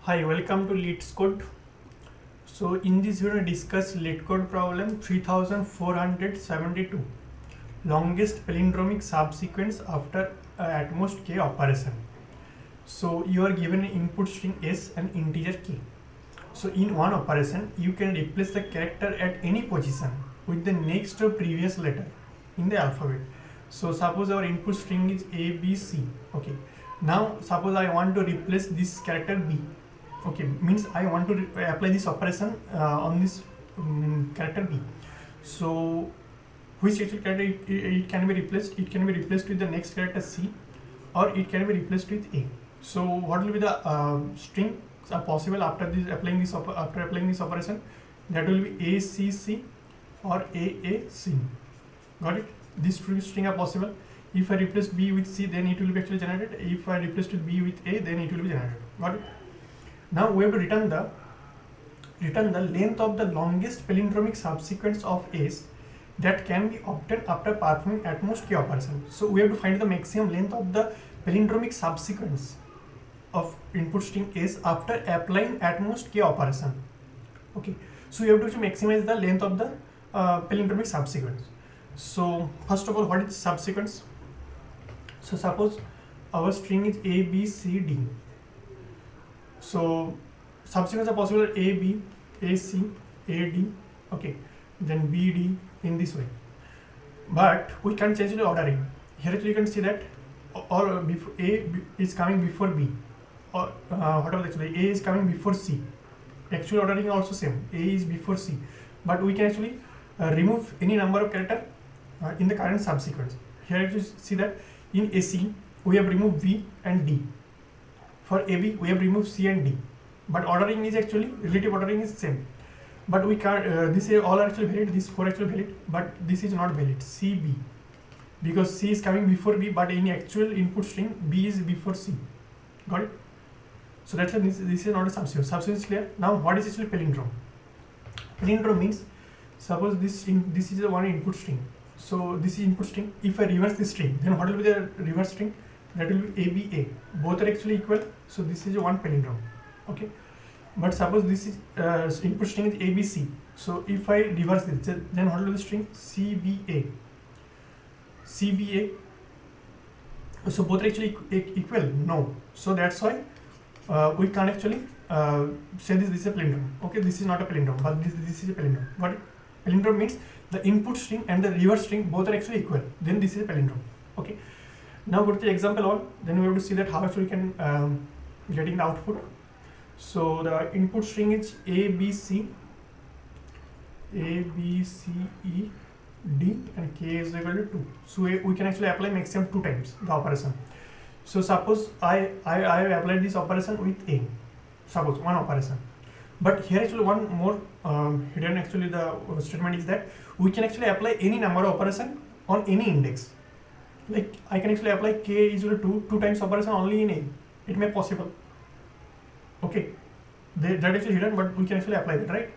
Hi, welcome to Leetcode. So in this video, I discuss Leetcode problem 3472, longest palindromic subsequence after at most k operation. So you are given an input string s and integer k. So in one operation, you can replace the character at any position with the next or previous letter in the alphabet. So suppose our input string is a, b, c. Okay. Now suppose I want to replace this character b. Okay, means I want to apply this operation on this character b. So which actual character it can be replaced? It can be replaced with the next character c, or it can be replaced with a. So what will be the string possible after applying this operation? That will be ACC or AAC. Got it? These two string are possible. If I replace b with c, then it will be actually generated. If I replace with b with a, then it will be generated. Got it? Now we have to return the length of the longest palindromic subsequence of s that can be obtained after performing at most k operations. So we have to find the maximum length of the palindromic subsequence of input string s after applying at most k operation. Okay, so you have to maximize the length of the palindromic subsequence. So first of all, what is subsequence? So suppose our string is a, b, c, d. So subsequence are possible a, b, a, c, a, d. Okay, then b, d in this way. But we can change the ordering. Here you can see that all before a is coming before b, or whatever actually a is coming before c. Actual ordering also same. A is before c, but we can actually remove any number of character in the current subsequence. Here you see that in AC we have removed v and d. For AB we have removed c and d, but ordering is actually relative ordering is same. But we can't. This is all are actually valid. This 4 actually valid, but this is not valid. CB, because c is coming before b, but in actual input string b is before c. Got it? So that's why this is not a subsequence. Subsequence is clear. Now what is actually palindrome? Palindrome means, suppose this is the one input string. So this is input string. If I reverse this string, then what will be the reverse string? That will be ABA. Both are actually equal. So this is one palindrome. Okay. But suppose this is input string is ABC. So if I reverse this, then what will be the string? CBA. CBA. So both are actually equal? No. So that's why we can't actually say this is a palindrome. Okay, this is not a palindrome, but this is a palindrome. But palindrome means the input string and the reverse string both are actually equal. Then this is a palindrome. Okay. Now go to the example 1. Then we have to see that how actually we can getting the output. So the input string is A, B, C, A, B, C, E, D, and K is equal to 2. So we can actually apply maximum 2 times the operation. So suppose I applied this operation with A. Suppose one operation. But here actually one more hidden actually the statement is that we can actually apply any number of operation on any index. Like I can actually apply k is equal to 2 times operation only in A. It may possible. Okay, that is actually hidden, but we can actually apply that, right?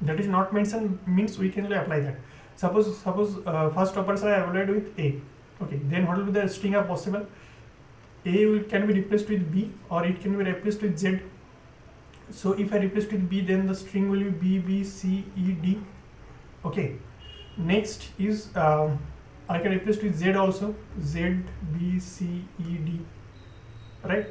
That is not mentioned means we can actually apply that. Suppose first operation I applied with A. Okay, then what will be the string are possible? A can be replaced with B, or it can be replaced with Z. So if I replace with B, then the string will be B, B, C, E, D. Okay, next is I can replace with Z also, Z, B, C, E, D, right?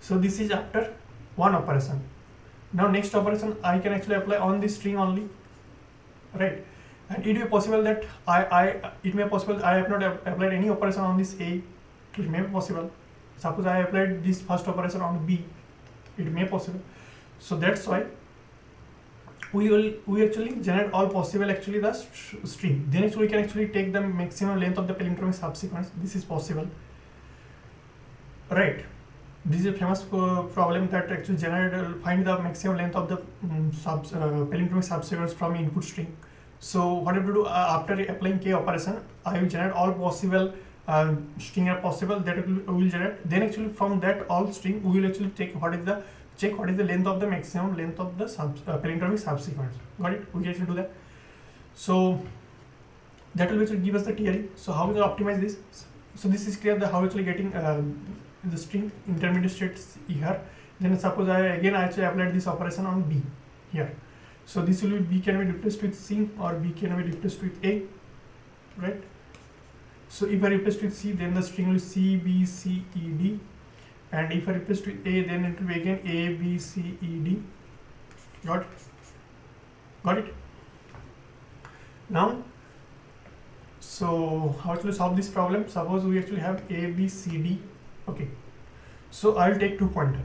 So this is after one operation. Now next operation I can actually apply on this string only, right? And it may be possible that I have not applied any operation on this A. It may be possible. Suppose I applied this first operation on B. It may be possible. So that's why we actually generate all possible actually the string. Then actually we can actually take the maximum length of the palindromic subsequence. This is possible, right? This is a famous problem that actually find the maximum length of the palindromic subsequence from input string. So what I have to do after applying k operation, I will generate all possible string are possible that we will generate. Then actually from that all string we will actually check what is the length of the maximum length of the palindromic subsequence. Got it? We can actually do that. So that will actually give us the theory. So how we will optimize this? So this is clear. The how actually getting the string intermediate states here Then suppose I actually applied this operation on B here. So this will be B can be replaced with C or B can be replaced with A, right? So if I replaced with C, then the string will C, B, C, E, D. And if I replaced with A, then it will be again A, B, C, E, D. Got it? Now, so how to solve this problem? Suppose we actually have A, B, C, D. Okay. So I will take 2 pointers.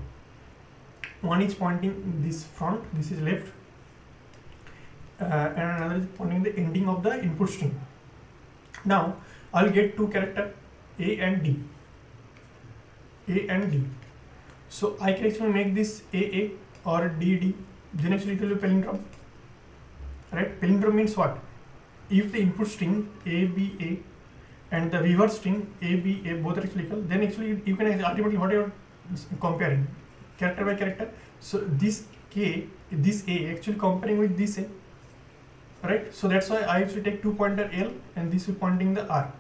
One is pointing this front, this is left, and another is pointing the ending of the input string. Now I will get 2 characters A and D. So I can actually make this AA or DD. Then actually it will be palindrome. Right? Palindrome means what? If the input string ABA and the reverse string ABA both are actually equal, then actually you can ultimately what you are comparing character by character. So this K, this A actually comparing with this A, right? So that's why I actually take 2 pointer L and this will pointing the R.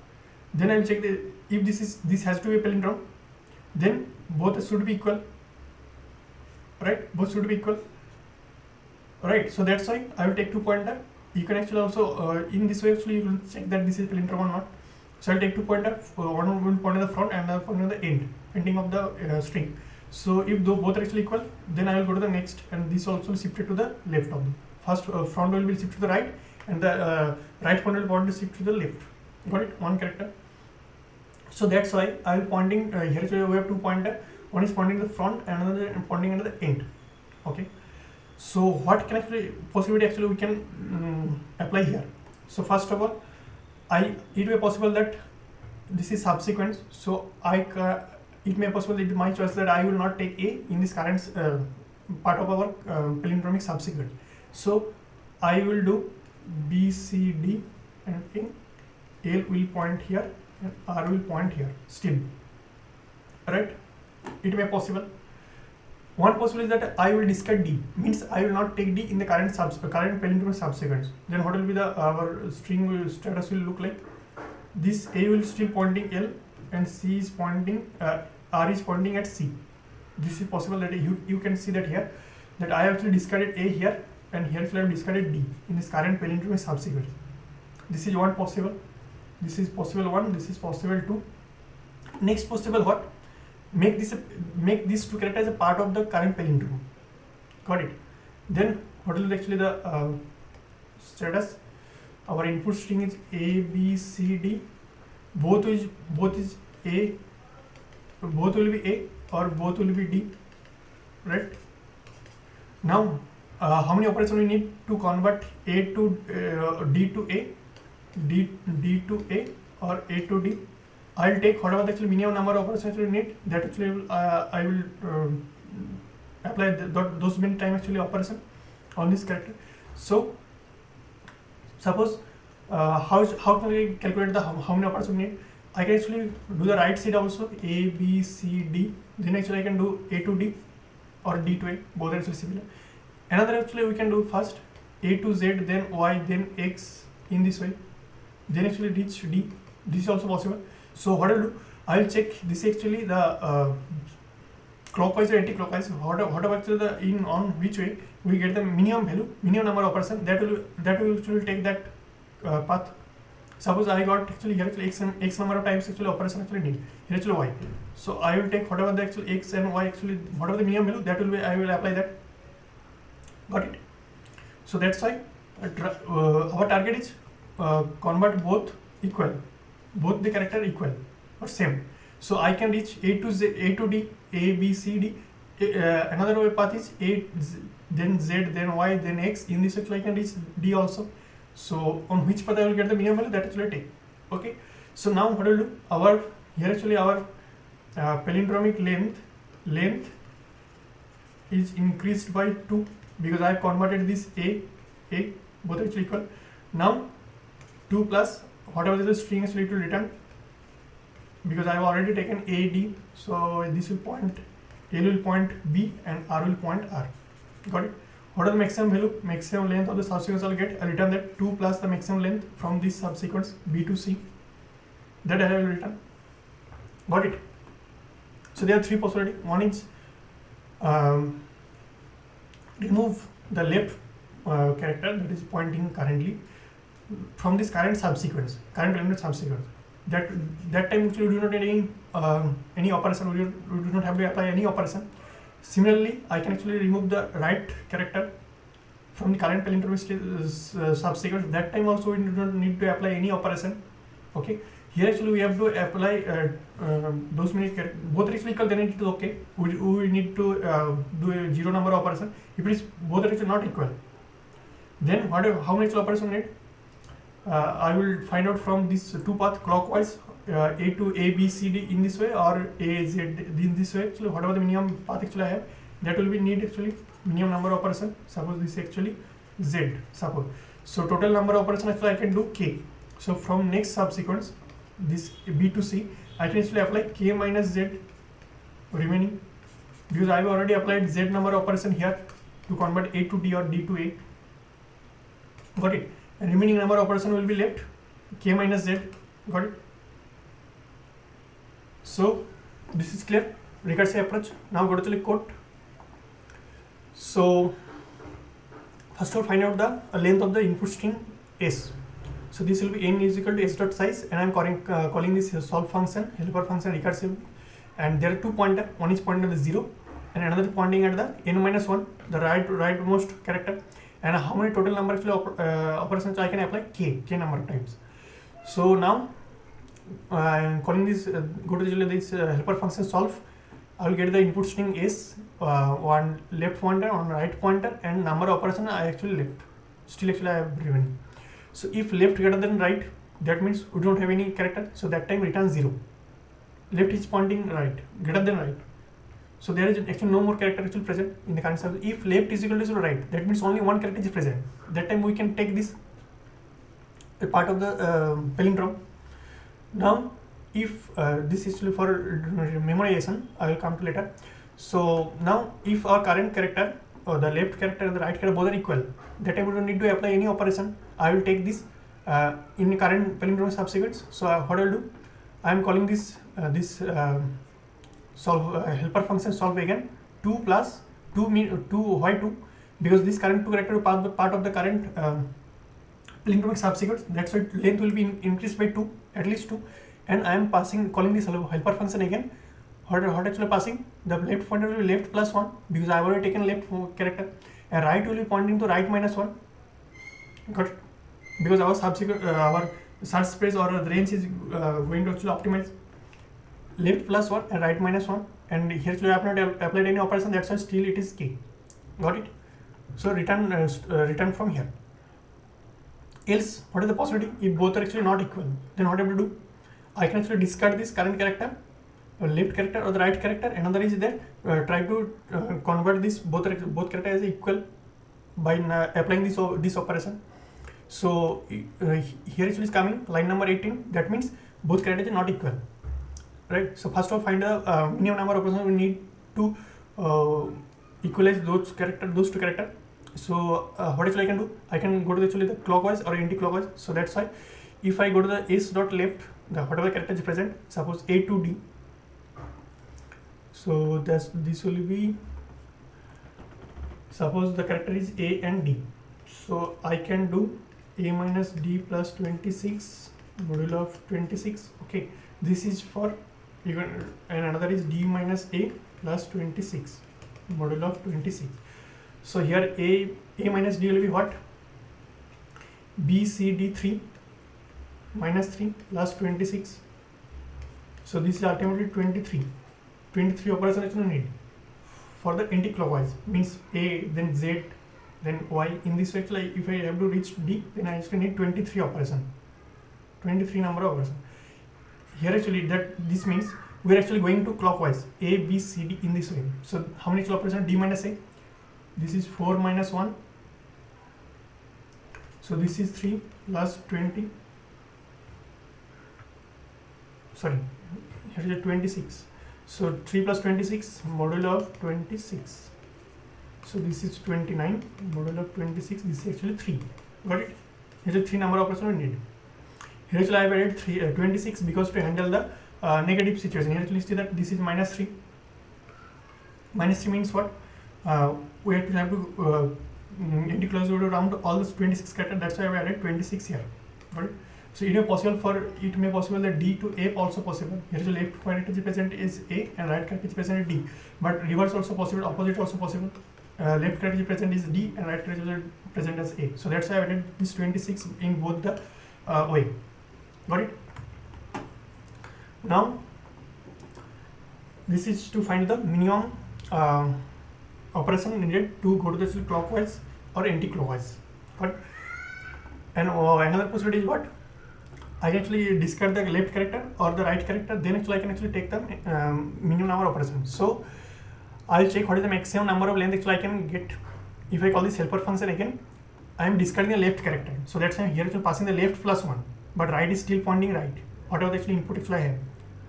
Then I will check if this has to be a palindrome, then both should be equal, right? Both should be equal, right? So that's why I will take 2 pointer. You can actually also in this way actually you will check that this is palindrome or not. So I'll take 2 pointer. One will point at the front and another point at the ending of the string. So if both are actually equal, then I will go to the next, and this also shifted to the left of the first front will be shifted to the right, and the right point will point to shift to the left. Got it? One character. So that's why I will pointing here. Actually we have 2 pointer. One is pointing to the front, and another pointing at the end. Okay. So what can actually possibility actually we can apply here? So first of all, it may be possible that this is subsequence. So it may be possible that my choice that I will not take A in this current part of our palindromic subsequence. So I will do B, C, D, and A. L will point here and R will point here still, right? It may be possible. One possibility is that I will discard D, means I will not take D in the current palindromic subsequence. Then what will be our string status will look like? This A will still pointing L and C is pointing R is pointing at C. This is possible that you can see that here that I actually discarded A here, and here actually I have discarded D in this current palindromic subsequence. This is one possible. This is possible 1. This is possible 2. Next possible what? Make these 2 characters a part of the current palindrome. Got it? Then what will be actually the status? Our input string is A, B, C, D. Both is A. Both will be A or both will be D, right? Now, how many operations we need to convert A to D to A, D to A, or A to D? I'll take whatever the actually minimum number of operations we need. That actually I will apply those many time actually operation on this character. So suppose how can we calculate how many operations we need? I can actually do the right side also, A, B, C, D. Then actually I can do A to D or D to A. Both are actually similar. Another actually we can do first A to Z, then Y, then X in this way. Then actually reach D. This is also possible. So what I'll do, I'll check this actually the clockwise or anti-clockwise. Whatever actually on which way we get the minimum value, minimum number of operations. That will actually take that path. Suppose I got actually here actually x number of times actually operation actually need here actually y. So I will take whatever the actual x and y actually whatever the minimum value, that will be I will apply that. Got it? So that's why our target is convert both equal, both the character equal or same. So I can reach A to Z, A to D, A, B, C, D. Another way path is A, then Z, then Y, then X. In this actually I can reach D also. So on which path I will get the minimum value, that actually I take. Okay. So now what I will do, here actually our palindromic length is increased by 2 because I have converted this A, both actually equal. Now 2 plus whatever the string actually it will return, because I have already taken A, D. So this will point, L will point B and R will point R. Got it? What are the maximum value? Maximum length of the subsequence I'll get. I'll return that 2 plus the maximum length from this subsequence B to C. That I will return. Got it? So there are 3 possibilities. One is remove the left character that is pointing currently from this current subsequence, current palindromic subsequence. That time actually we do not need any operation. We do not have to apply any operation. Similarly, I can actually remove the right character from the current palindromic subsequence. That time also we do not need to apply any operation. Okay. Here actually we have to apply those many characters. Both are actually equal, then it is okay. We need to do a zero number operation. If it is both are actually not equal, then how many operation we need? I will find out from these two paths clockwise, A to A, B, C, D in this way, or A, Z in this way. Actually, whatever the minimum path actually I have, that will be need actually minimum number of operation. Suppose this is actually Z. Suppose so total number of operation actually I can do K. So from next subsequence, this B to C, I can actually apply K minus Z remaining, because I have already applied Z number of operation here to convert A to D or D to A. Got it? And remaining number of operation will be left K minus Z. Got it? So this is clear. Recursive approach. Now go to Leetcode. So first of all, find out the length of the input string S. So this will be n is equal to s dot size, and I am calling this solve function, helper function recursive, and there are two pointers. One is pointing at the 0 and another pointing at the n minus 1, the rightmost character. And how many total number actually operations I can apply? K number of times. So now I am calling this go to this helper function solve. I will get the input string S, one left pointer, one right pointer, and number of operations I actually left. Still actually I have remaining. So if left greater than right, that means we don't have any character. So that time return 0. Left is pointing right, greater than right. So there is actually no more character actually present in the current subset. If left is equal to right, that means only one character is present. That time we can take this a part of the palindrome. Now, if this is for memoization, I will come to later. So now, if our current character or the left character and the right character both are equal, that time we don't need to apply any operation. I will take this in the current palindrome subsequence. So what I will do, I am calling this solve helper function solve again 2 plus 2 mean 2 why 2, because this current two character part of the current palindromic subsequence. That's why length will be increased by 2, at least 2, and I am calling this helper function again. What actually passing? The left pointer will be left plus 1, because I have already taken left character, and right will be pointing to right minus 1. Got it? Because our subsequent our search space or the range is going to actually optimize left plus 1 and right minus 1, and here actually I have not applied any operation, that's why still it is K. Got it? So return from here. Else, what is the possibility? If both are actually not equal, then what I have to do? I can actually discard this current character, left character or the right character. Another is that try to convert this both characters as equal by applying this operation. So here actually is coming line number 18. That means both characters are not equal. Right. So first of all, find the minimum number of operations we need to equalize those two characters. So what actually I can do? I can go to actually the clockwise or anti-clockwise. So that's why if I go to the s dot left, the whatever character is present, suppose A to D. So this will be, suppose the character is A and D. So I can do A minus D plus 26 modulo of 26. Okay, this is for even, and another is D minus A plus 26 modulo of 26. So here A minus D will be what? B C D 3 minus 3 plus 26. So this is ultimately 23. 23 operation actually need for the anti-clockwise, means A, then Z, then Y. In this way, actually, if I have to reach D, then I actually need 23 operation, 23 number of operation. Here actually this means we are actually going to clockwise A, B, C, D in this way. So how many operation? D minus A. This is 4 minus 1. So this is 3 plus 20. Sorry, here is 26. So 3 plus 26 modulo of 26. So this is 29 modulo of 26. This is actually 3. Got it? Here is 3 number of operations we need. Here actually I have added 26 because to handle the negative situation. Here actually see that this is minus 3. Minus 3 means what? We have to empty closure around all those 26 characters. That's why we added 26 here. Got it? So it may possible that D to A also possible. Here is the left character present is A and right character present is D. But reverse also possible, opposite also possible. Left character present is D and right character present as A. So that's why I added this 26 in both the way. Got it? Now this is to find the minimum operation needed to go to the clockwise or anti-clockwise. Got it? And another possibility is what? I can actually discard the left character or the right character, then actually I can actually take the minimum number operation. So I'll check what is the maximum number of length actually I can get. If I call this helper function again, I am discarding the left character. So that's why here actually passing the left plus 1, but right is still pointing right. Whatever the actually input actually I have.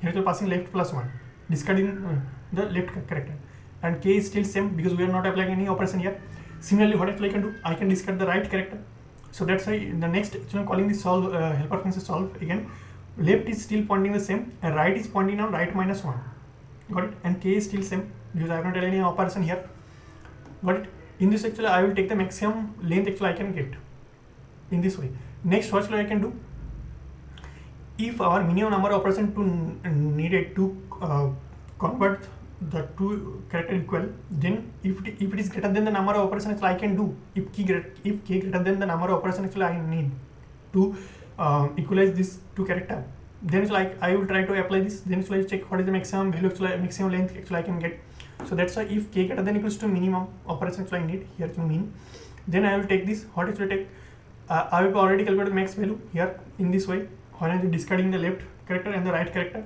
Here actually passing left plus 1, discarding the left character. And k is still same because we are not applying any operation here. Similarly, what actually I can do? I can discard the right character. So that's why the next actually I'm calling this solve helper function solve again. Left is still pointing the same and right is pointing on right minus 1. Got it? And k is still same because I have not done any operation here. Got it? In this actually I will take the maximum length actually I can get in this way. Next what actually I can do? If our minimum number of operation to needed to convert the two character equal, then if it is greater than the number of operations actually I can do, if k greater than the number of operations actually I need to equalize this two character, then it's like I will try to apply this, then it's like check what is the maximum value actually, maximum length actually I can get. So that's why if k greater than equals to minimum operation actually I need, here to mean, then I will take this, what it will take, I will already calculate the max value here in this way, when I am discarding the left character and the right character.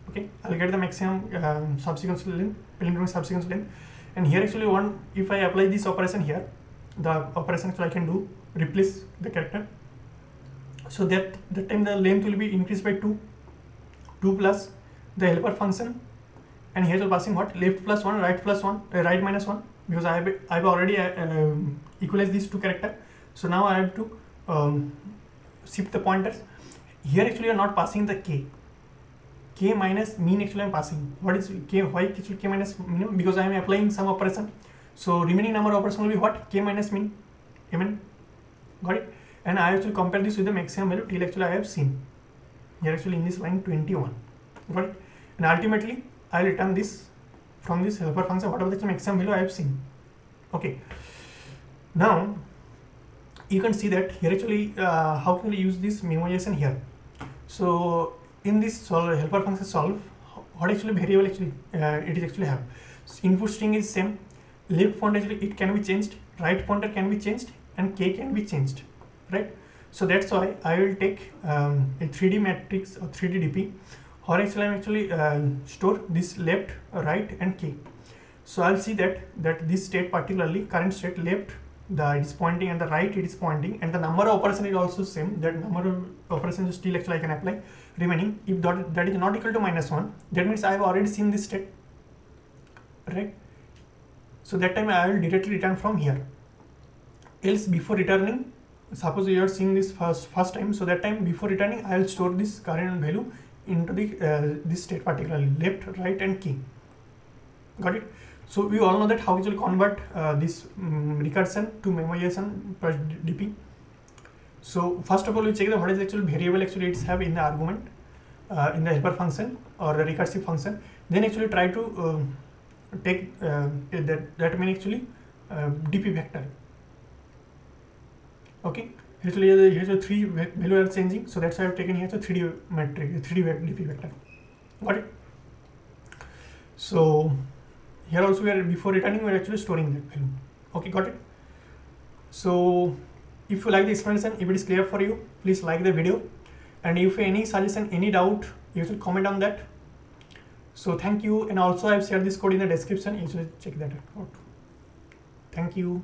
Okay, I'll get the maximum subsequence length, palindromic subsequence length, and here actually if I apply this operation here, the operation actually I can do replace the character, so that time the length will be increased by 2 plus the helper function, and here we're passing what? Left plus 1, right plus 1, right minus 1, because I've already equalized these two character. So now I have to shift the pointers. Here actually you are not passing the k minus mean actually I am passing. What is k? Why actually k minus minimum? Because I am applying some operation. So remaining number of operation will be what? K minus mean. Amen. Got it? And I actually compare this with the maximum value till actually I have seen. Here actually in this line 21. Got it? And ultimately I will return this from this helper function whatever the maximum value I have seen. Okay. Now you can see that here actually how can we use this memoization here. So in this helper function solve, what actually variable actually it is actually have. So input string is same, left pointer actually it can be changed, right pointer can be changed, and k can be changed, right? So that's why I will take a 3D matrix or 3D DP, or actually I am actually store this left, right, and k. So I'll see that this state, particularly current state, left it is pointing and the right it is pointing, and the number of operation is also same. That number of operations still actually I can apply remaining. If that is not equal to -1, that means I have already seen this state, right? So that time I will directly return from here. Else before returning, suppose you are seeing this first time, so that time before returning I will store this current value into the this state, particularly left, right, and k. Got it? So we all know that how to convert this recursion to memoization plus DP. So first of all we check what is actual variable actually it's have in the argument in the helper function or the recursive function. Then actually try to take that mean actually DP vector. Okay. Actually here's a 3 value are changing, so that's why I've taken here a 3D matrix, 3D DP vector. Got it? So here also we are before returning we are actually storing that value. Okay, got it? So if you like the explanation, if it is clear for you, please like the video, and if any suggestion, any doubt, you should comment on that. So thank you, and also I have shared this code in the description, you should check that out. Thank you.